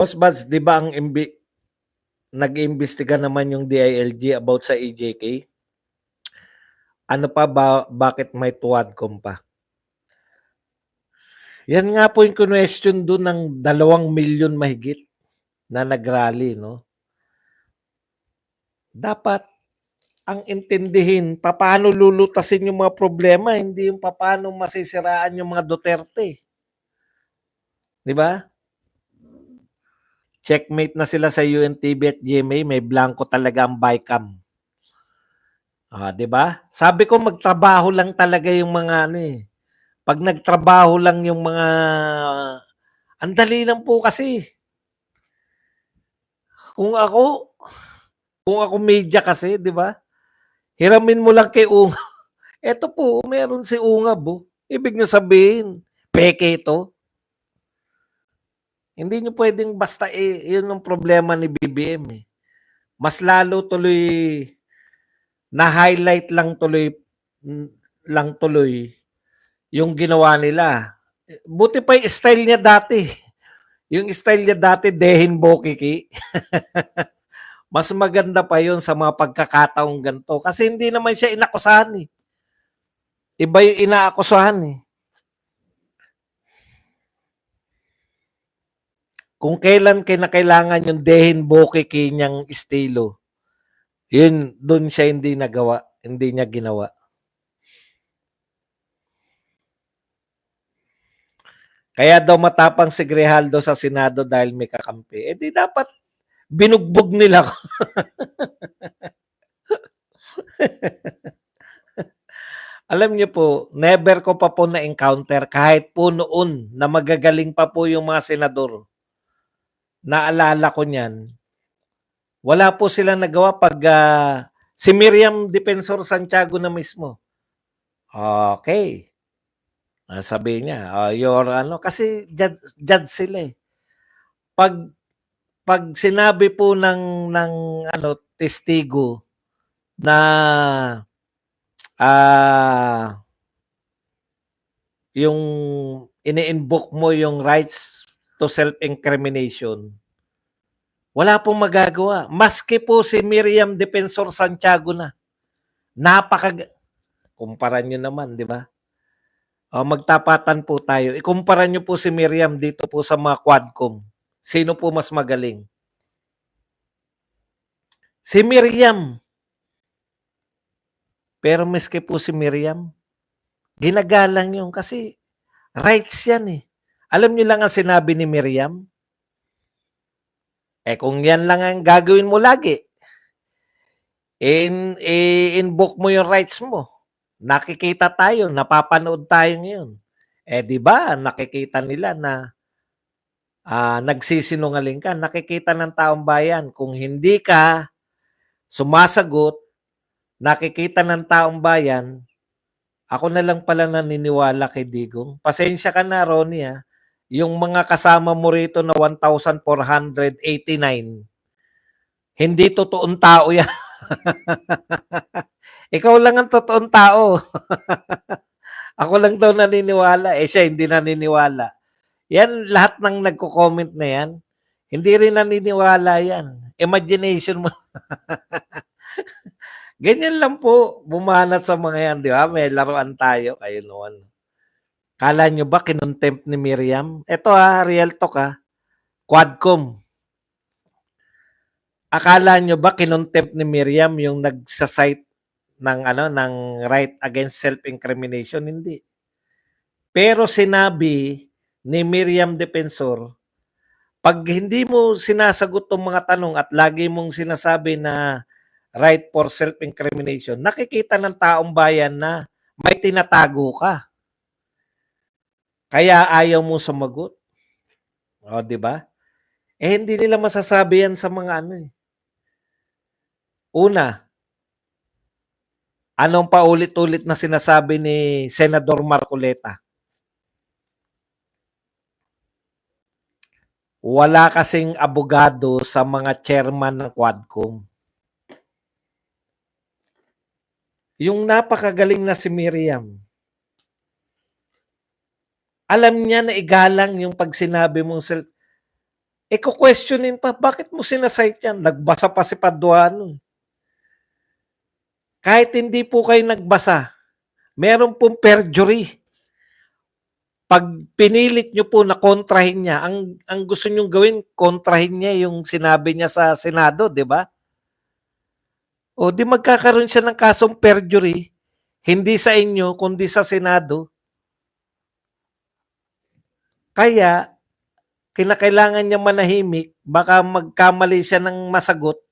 Boss Buds, 'di ba ang nag-iimbestiga naman yung DILG about sa EJK? Ano pa ba, bakit may Tuadcom pa? Yan nga po yung question doon ng 2 milyon mahigit na nag-rally, no? Dapat ang intindihin papaano lulutasin yung mga problema, hindi yung papaano masisiraan yung mga Duterte. 'Di ba? Checkmate na sila sa UNTV at GMA, may blanco talaga ang BICAM. 'Di ba? Sabi ko magtrabaho lang talaga yung mga ano eh. Pag nagtrabaho lang yung mga ang dali lang po kasi. Kung ako, kung ako media kasi, 'di ba? Hiramin mo lang kay Ungab. Eto po, meron si Ungab, oh. Ibig niyo sabihin, peke ito. Hindi niyo pwedeng basta yun ang problema ni BBM eh. Mas lalo tuloy na-highlight lang tuloy yung ginawa nila. Buti pa yung style niya dati. Yung style niya dati, Dehin Bokiki. Mas maganda pa yun sa mga pagkakataong ganito. Kasi hindi naman siya inakusahan eh. Iba yung inaakusahan eh. Kung kailan kinakailangan yung Dehin Bokiki niyang estilo, yun, doon siya hindi nagawa. Hindi niya ginawa. Kaya daw matapang si Grijaldo sa Senado dahil may kakampi. Eh di dapat binugbog nila ko. Alam niyo po, never ko pa po na-encounter kahit po noon na magagaling pa po yung mga senador. Naalala ko niyan. Wala po silang nagawa pag si Miriam Defensor Santiago na mismo. Okay. Sabi niya, your ano, kasi judge sila eh. Pag sinabi po ng ano testigo na yung ini-invoke mo yung rights to self-incrimination, wala pong magagawa. Maski po si Miriam Defensor Santiago na. Kumpara nyo naman, di ba? Magtapatan po tayo. Ikumpara nyo po si Miriam dito po sa mga Quadcom. Sino po mas magaling? Si Miriam. Pero miski po si Miriam, ginagalang yun kasi rights yan eh. Alam niyo lang ang sinabi ni Miriam? Kung yan lang ang gagawin mo lagi, invoke mo yung rights mo. Nakikita tayo, napapanood tayo ngayon. Di ba, nakikita nila na nagsisinungaling ka. Nakikita ng taong bayan. Kung hindi ka sumasagot, nakikita ng taong bayan, ako na lang pala naniniwala kay Digong. Pasensya ka na, Ronnie. Yung mga kasama mo rito na 1,489, hindi totoong tao yan. Ikaw lang ang totoong tao. Ako lang daw naniniwala. Siya hindi naniniwala. Yan, lahat ng nagko-comment na yan, hindi rin naniniwala yan. Imagination mo. Ganyan lang po, bumanat sa mga yan, di ba? May laruan tayo, kayo noon. Kala nyo ba kinontempt ni Miriam? Ito real talk Quadcom. Akala nyo ba kinontempt ni Miriam yung nagsasite ng right against self-incrimination? Hindi. Pero sinabi ni Miriam Defensor, pag hindi mo sinasagot tong mga tanong at lagi mong sinasabi na right for self-incrimination, nakikita ng taong bayan na may tinatago ka. Kaya ayaw mo sumagot. Di ba? Hindi nila masasabi yan sa mga ano eh. Una, anong paulit-ulit na sinasabi ni Senador Marcoleta? Wala kasing abogado sa mga chairman ng Quadcom. Yung napakagaling na si Miriam, alam niya na igalang yung pag sinabi mong Questionin pa, bakit mo sinasite yan? Nagbasa pa si Paduano. Kahit hindi po kayo nagbasa, meron pong perjury. Pag pinilit nyo po na kontrahin niya, ang gusto nyong gawin, kontrahin niya yung sinabi niya sa Senado, di ba? O di magkakaroon siya ng kasong perjury, hindi sa inyo, kundi sa Senado. Kaya, kinakailangan niya manahimik, baka magkamali siya ng masagot,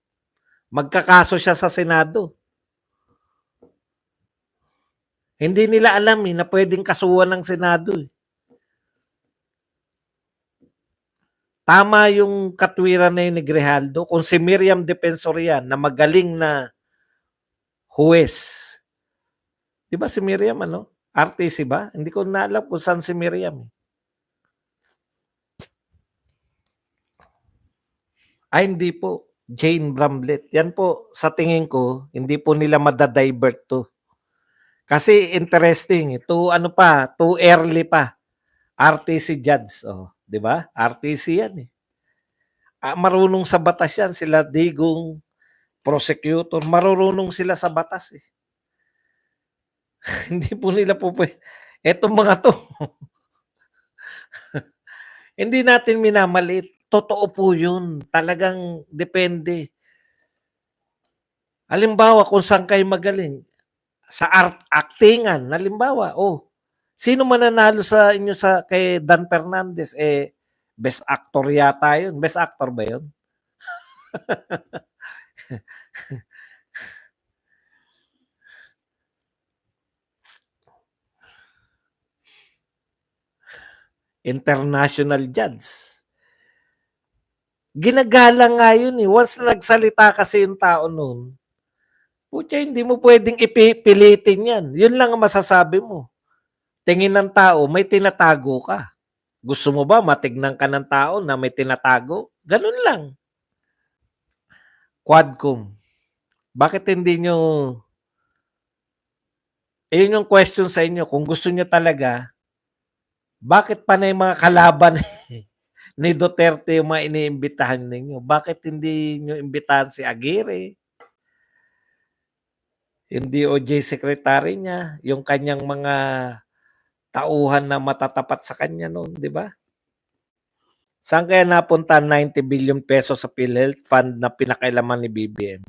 magkakaso siya sa Senado. Hindi nila alam na pwedeng kasuhan ng Senado. Tama yung katwiran na yun ni Grijaldo. Kung si Miriam Defensor yan, na magaling na huwes. Di ba si Miriam, RTC ba? Hindi ko na alam kung saan si Miriam. Hindi po. Jane Bramlett. Yan po, sa tingin ko, hindi po nila madadivert to. Kasi interesting. Too early pa. RTC judge. Di ba? RTC yan eh. Marunong sa batas yan. Sila Digong, prosecutor. Marunong sila sa batas eh. Hindi po nila po etong mga to. Hindi natin minamaliit. Totoo po yun. Talagang depende. Halimbawa, kung saan kayo magaling. Sa actingan, halimbawa, sino mananalo sa inyo kay Dan Fernandez? Best actor yata yun. Best actor ba yun? International judge. Ginagalang nga yun eh. Once na nagsalita kasi yung tao nun, putya, hindi mo pwedeng ipipilitin yan. Yun lang ang masasabi mo. Tingin ng tao, may tinatago ka. Gusto mo ba matignan ka ng tao na may tinatago? Ganun lang. Quadcom. Bakit hindi nyo... Yun yung question sa inyo. Kung gusto nyo talaga, bakit pa na yung mga kalaban ni Duterte yung mga iniimbitahan ninyo? Bakit hindi nyo imbitahan si Aguirre? Yung DOJ secretary niya, yung kanyang mga tauhan na matatapat sa kanya noon, di ba? Saan kaya napunta 90 billion pesos sa PhilHealth Fund na pinakailaman ni BBM?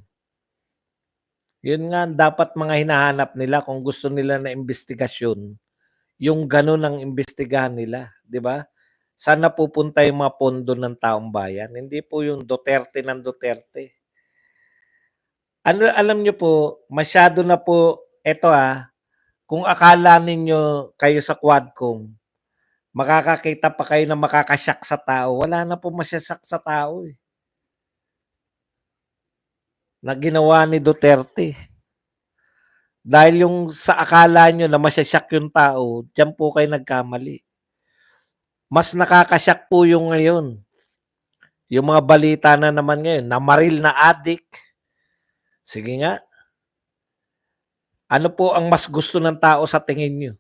Yun nga, dapat mga hinahanap nila kung gusto nila na investigasyon. Yung ganun ang imbestigahan nila, di ba? Saan napupunta yung mga pondo ng taong bayan? Hindi po yung Duterte ng Duterte. Alam nyo po, masyado na po, kung akala ninyo kayo sa Quadcom, makakakita pa kayo na makakasyak sa tao, wala na po masyasak sa tao eh. Na ginawa ni Duterte. Dahil yung sa akala nyo na masyasak yung tao, dyan po kayo nagkamali. Mas nakakasyak po yung ngayon. Yung mga balita na naman ngayon, namaril na addict. Sige nga. Ano po ang mas gusto ng tao sa tingin nyo?